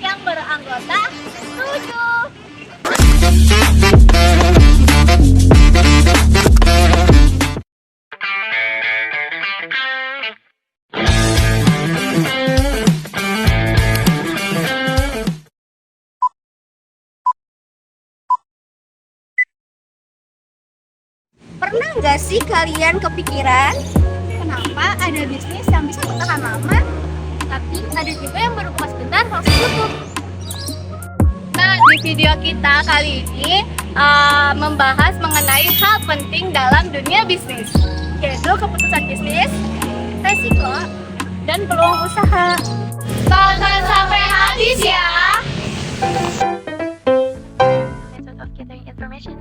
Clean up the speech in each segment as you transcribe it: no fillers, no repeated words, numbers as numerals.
yang beranggota 7. Pernah nggak sih kalian kepikiran Kenapa ada bisnis yang bisa bertahan lama, tapi ada juga yang baru buka sebentar langsung tutup? Nah, di video kita kali ini membahas mengenai hal penting dalam dunia bisnis, yaitu keputusan bisnis, resiko, dan peluang usaha. Tonton sampai habis ya! Method of gathering information,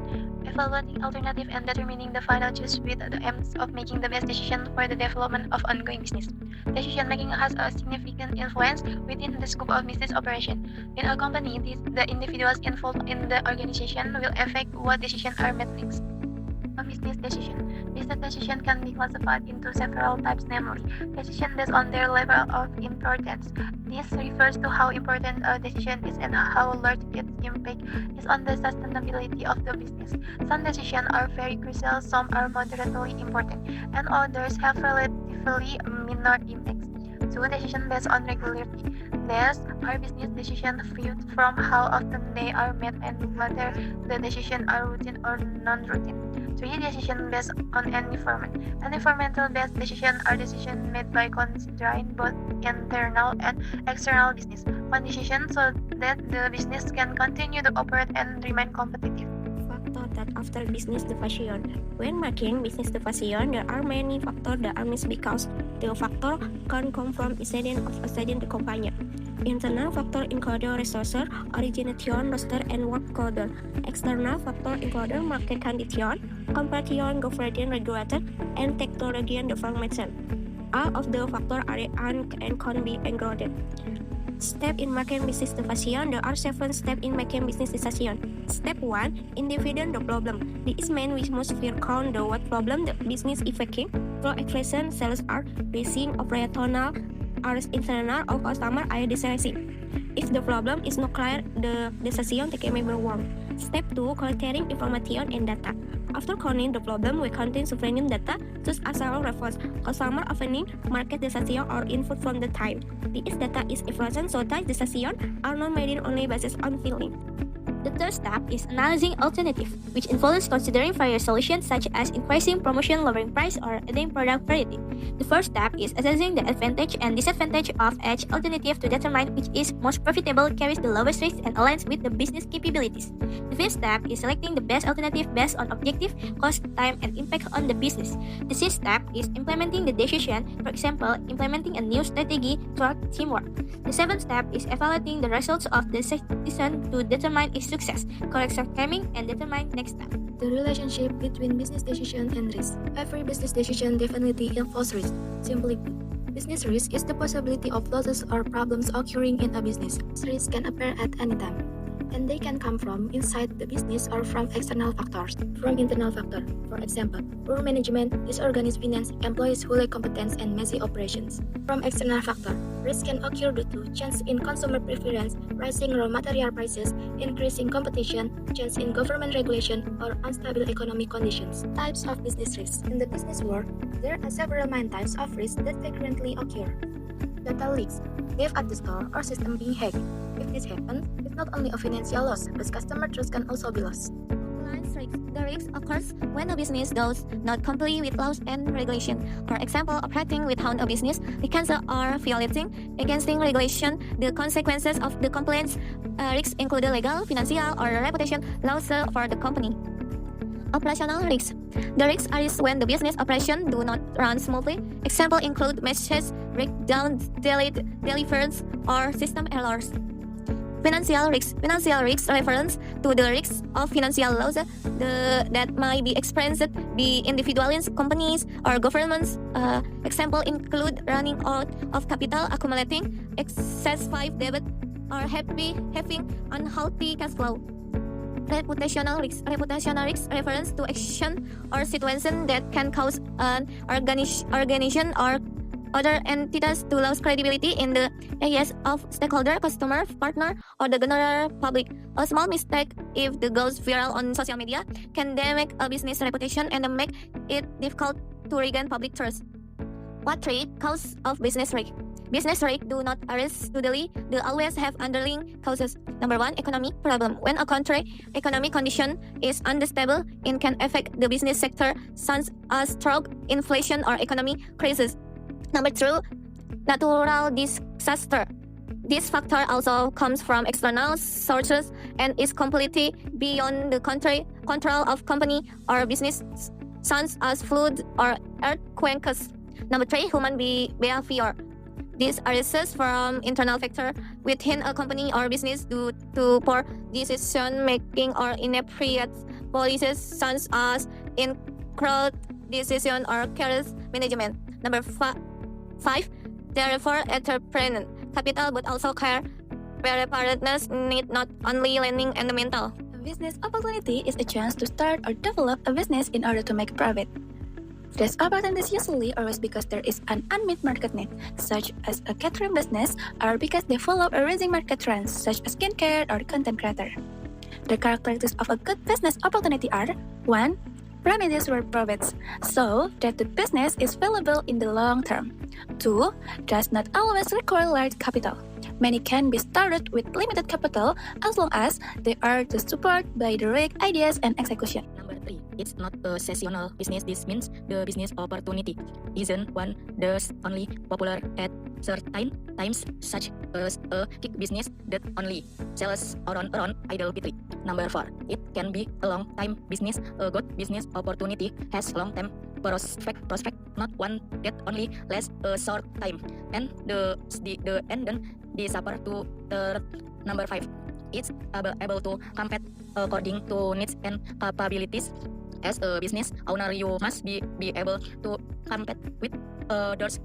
evaluating alternative and determining the final choice with the aims of making the best decision for the development of ongoing business. Decision making has a significant influence within the scope of business operation. In a company, the individuals involved in the organization will affect what decisions are made next. A business decision. Business decision can be classified into several types, namely decision based on their level of importance. This refers to how important a decision is and how large its impact is on the sustainability of the business. Some decisions are very crucial, some are moderately important, and others have relatively minor impacts. 2. Decision based on regularity. These are business decisions viewed from how often they are made and whether the decisions are routine or non-routine. 3. Decision based on environment. Environmental-based decisions are decisions made by considering both internal and external business conditions so that the business can continue to operate and remain competitive. factor that after business division? When making business division, there are many factors that are missed because the factor can come from inside the company. Internal factor include resources, origination, roster, and work order. External factor include market condition, competition, government regulator, and technology and development. All of the factors are and can be included. Step in making business decision. There are 7 steps in making business decision. Step 1. Identifying the problem. This means we must figure out what problem the business is facing. Pro-expression sales are facing operational or internal or customer are deciding. If the problem is not clear, the decision taken may be wrong. Step 2. Collecting information and data. After counting the problem, we contain sufficient data such as our reference, customer opening, market decision, or input from the time. This data is information so that decisions are not made only based on feeling. The third step is analyzing alternatives, which involves considering various solutions such as increasing promotion, lowering price, or adding product variety. The fourth step is assessing the advantage and disadvantage of each alternative to determine which is most profitable, carries the lowest risk, and aligns with the business capabilities. The fifth step is selecting the best alternative based on objective, cost, time, and impact on the business. The sixth step is implementing the decision, for example, implementing a new strategy through teamwork. The seventh step is evaluating the results of the decision to determine its success, correct shortcoming, and determine next step. The relationship between business decision and risk. Every business decision definitely involves risk. Simply put, business risk is the possibility of losses or problems occurring in a business. Risk can appear at any time, and they can come from inside the business or from external factors. From internal factor, for example, poor management, disorganized finance, employees who lack competence, and messy operations. From external factor, risk can occur due to change in consumer preference, rising raw material prices, increasing competition, change in government regulation, or unstable economic conditions. Types of business risks. In the business world, there are several main types of risks that frequently occur. Data leaks, theft at the store or system being hacked. If this happens, it's not only a financial loss, but customer trust can also be lost. Compliance risk. The risk occurs when a business does not comply with laws and regulation. For example, operating without a business license or violating against regulation. The consequences of the compliance risks include legal, financial, or reputation loss for the company. Operational risks. The risks arise when the business operations do not run smoothly. Examples include message breakdowns, delayed deliveries, or system errors. Financial risks. Financial risks refers to the risks of financial losses that might be experienced by individuals, companies, or governments. Examples include running out of capital, accumulating excessive debt, or having unhealthy cash flow. Reputational risks. Reputational risks refers to action or situation that can cause an organization or other entities to lose credibility in the eyes of stakeholder, customer, partner, or the general public. A small mistake, if it goes viral on social media, can damage a business reputation and make it difficult to regain public trust. What 3 causes of business risk? Business risk do not arise suddenly, they always have underlying causes. Number 1, economic problem. When a country economic condition is unstable, it can affect the business sector, such as drought, inflation, or economic crisis. Number 2, natural disaster. This factor also comes from external sources and is completely beyond the control of company or business, such as flood or earthquakes. Number 3, human behavior. This arises from internal factors within a company or business due to poor decision making or inappropriate policies, such as incorrect decision or careless management. Number 5, therefore, entrepreneur capital but also care preparedness need not only learning and mental. A business opportunity is a chance to start or develop a business in order to make a profit. These opportunities usually arise because there is an unmet market need, such as a catering business, or because they follow a rising market trends, such as skincare or content creator. The characteristics of a good business opportunity are 1. Promises for profits, so that the business is valuable in the long term. 2. Does not always require large capital. Many can be started with limited capital as long as they are supported by the right ideas and execution. Number 3, it's not a seasonal business. This means the business opportunity isn't one that's only popular at certain times, such as a kick business that only sells around Idul Fitri. Number 4, it can be a long-time business. A good business opportunity has long-term prospect, not one that only lasts a short time. And the suffer to the number 5. It's able to compete according to needs and capabilities. As a business owner, you must be able to compete with others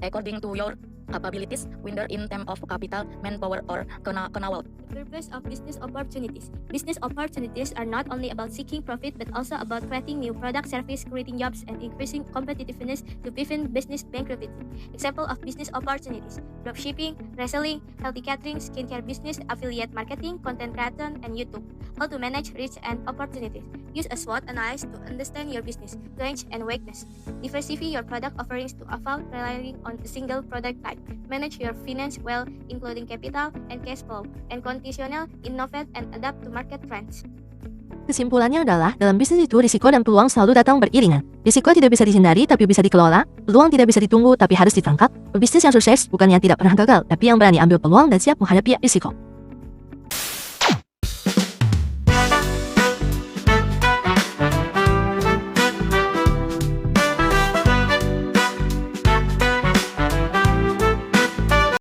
according to your capabilities, whether in terms of capital, manpower, or know-how. Purpose of business opportunities. Business opportunities are not only about seeking profit but also about creating new products, services, creating jobs, and increasing competitiveness to prevent business bankruptcy. Example of business opportunities: dropshipping, reselling, healthy catering, skincare business, affiliate marketing, content creation, and YouTube. How to manage risks and opportunities. Use a SWOT analysis to understand your business strengths and weakness. Diversify your product offerings to avoid relying on a single product type. Manage your finance well, including capital and cash flow, and conditional, innovate, and adapt to market trends. Kesimpulannya adalah, dalam bisnis itu risiko dan peluang selalu datang beriringan. Risiko tidak bisa dihindari tapi bisa dikelola, peluang tidak bisa ditunggu tapi harus ditangkap. Pebisnis yang sukses bukan yang tidak pernah gagal, tapi yang berani ambil peluang dan siap menghadapi risiko.